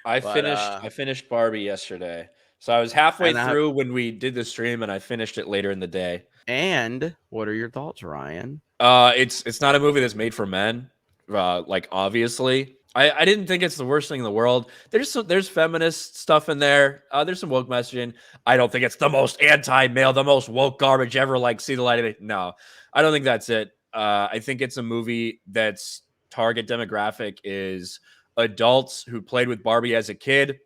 But I finished Barbie yesterday. So I was halfway and I through when we did the stream and I finished it later in the day. and what are your thoughts, Ryan? It's not a movie that's made for men. Like obviously, I didn't think it's the worst thing in the world. There's feminist stuff in there. There's some woke messaging. I don't think it's the most anti-male, the most woke garbage ever. Like see the light of it. No, I don't think that's it. I think it's a movie that's target demographic is adults who played with Barbie as a kid,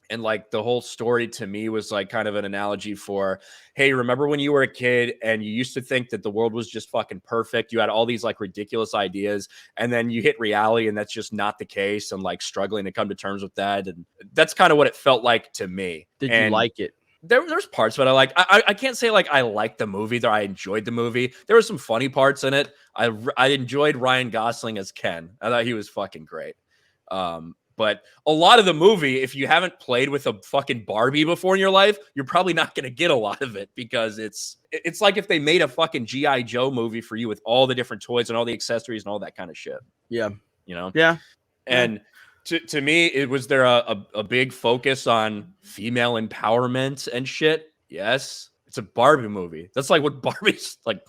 and like the whole story to me was like kind of an analogy for, hey, remember when you were a kid and you used to think that the world was just fucking perfect, you had all these like ridiculous ideas, and then you hit reality and that's just not the case, and like struggling to come to terms with that. And that's kind of what it felt like to me. Did you And like it? there's parts that I like. I can't say like I liked the movie, though I enjoyed the movie. There were some funny parts in it. I enjoyed Ryan Gosling as Ken. I thought he was fucking great. But a lot of the movie, if you haven't played with a fucking Barbie before in your life, you're probably not going to get a lot of it, because it's like if they made a fucking GI Joe movie for you with all the different toys and all the accessories and all that kind of shit, Yeah. you know. Yeah. Yeah. And to me, it was there a big focus on female empowerment and shit. Yes, it's a Barbie movie. That's like what Barbie's like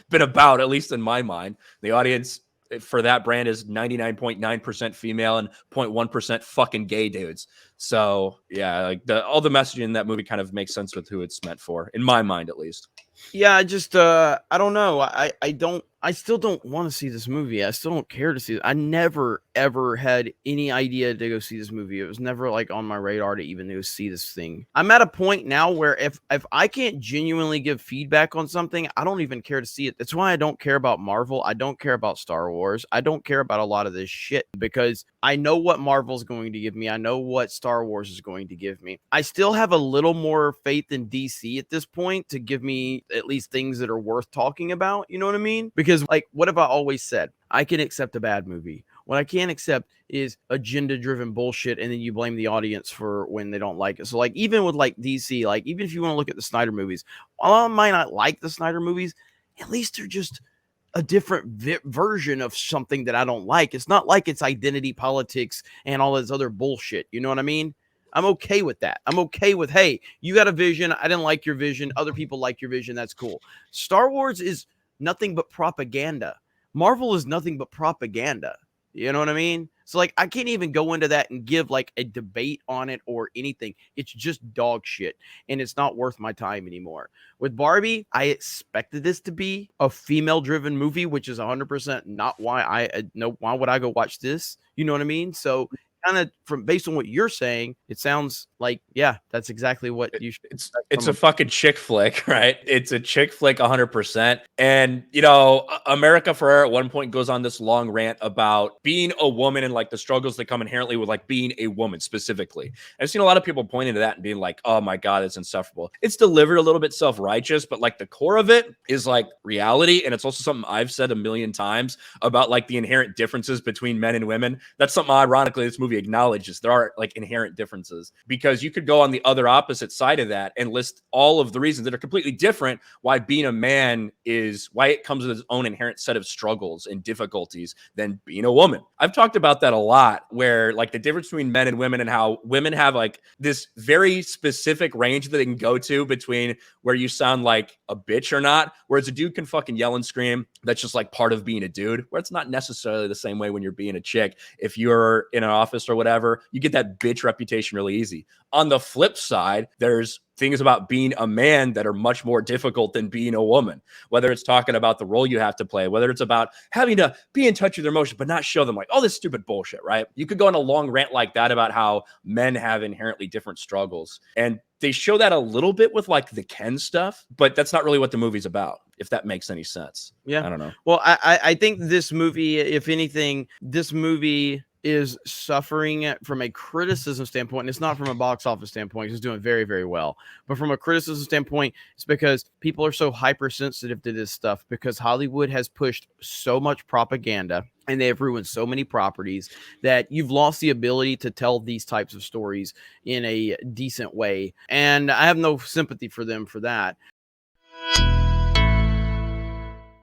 been about, at least in my mind. The audience for that brand is 99.9% female and 0.1% fucking gay dudes. So yeah, like all the messaging in that movie kind of makes sense with who it's meant for, in my mind at least. Yeah, I just I don't know. I still don't want to see this movie. I still don't care to see it. I never ever had any idea to go see this movie. It was never like on my radar to even go see this thing. I'm at a point now where if I can't genuinely give feedback on something, I don't even care to see it. That's why I don't care about Marvel. I don't care about Star Wars. I don't care about a lot of this shit because I know what Marvel's going to give me. I know what Star Wars is going to give me. I still have a little more faith in DC at this point to give me at least things that are worth talking about. You know what I mean? Because, like, what have I always said? I can accept a bad movie. What I can't accept is agenda driven bullshit, and then you blame the audience for when they don't like it. So, like, even with like DC, like, even if you want to look at the Snyder movies, while I might not like the Snyder movies, at least they're just a different version of something that I don't like. It's not like it's identity politics and all this other bullshit. You know what I mean? I'm okay with that. I'm okay with, hey, you got a vision. I didn't like your vision. Other people like your vision. That's cool. Star Wars is nothing but propaganda. Marvel is nothing but propaganda. You know what I mean? So, like, I can't even go into that and give like a debate on it or anything. It's just dog shit, and it's not worth my time anymore. With Barbie, I expected this to be a female-driven movie, which is 100% not why I know. Why would I go watch this? You know what I mean? So, kind of from based on what you're saying, it sounds like, yeah, that's exactly what you should expect It's from a a. fucking chick flick, right? It's a chick flick 100%. And you know, America Ferrera at one point goes on this long rant about being a woman and like the struggles that come inherently with like being a woman specifically. I've seen a lot of people pointing to that and being like, "Oh my god, it's insufferable." It's delivered a little bit self-righteous, but like the core of it is like reality, and it's also something I've said a million times about like the inherent differences between men and women. That's something ironically this movie acknowledges. There are like inherent differences, because you could go on the other opposite side of that and list all of the reasons that are completely different why being a man is why it comes with its own inherent set of struggles and difficulties than being a woman. I've talked about that a lot, where like the difference between men and women and how women have like this very specific range that they can go to between where you sound like a bitch or not, whereas a dude can fucking yell and scream. That's just like part of being a dude, where it's not necessarily the same way when you're being a chick. If you're in an office or whatever, you get that bitch reputation really easy. On the flip side, there's things about being a man that are much more difficult than being a woman, whether it's talking about the role you have to play, whether it's about having to be in touch with their emotions, but not show them like all this stupid bullshit, right? You could go on a long rant like that about how men have inherently different struggles. And they show that a little bit with like the Ken stuff, but that's not really what the movie's about, if that makes any sense. Yeah. I don't know. Well, I think this movie, if anything, this movie is suffering from a criticism standpoint. And it's not from a box office standpoint. It's doing very, very well. But from a criticism standpoint, it's because people are so hypersensitive to this stuff because Hollywood has pushed so much propaganda and they have ruined so many properties that you've lost the ability to tell these types of stories in a decent way. And I have no sympathy for them for that.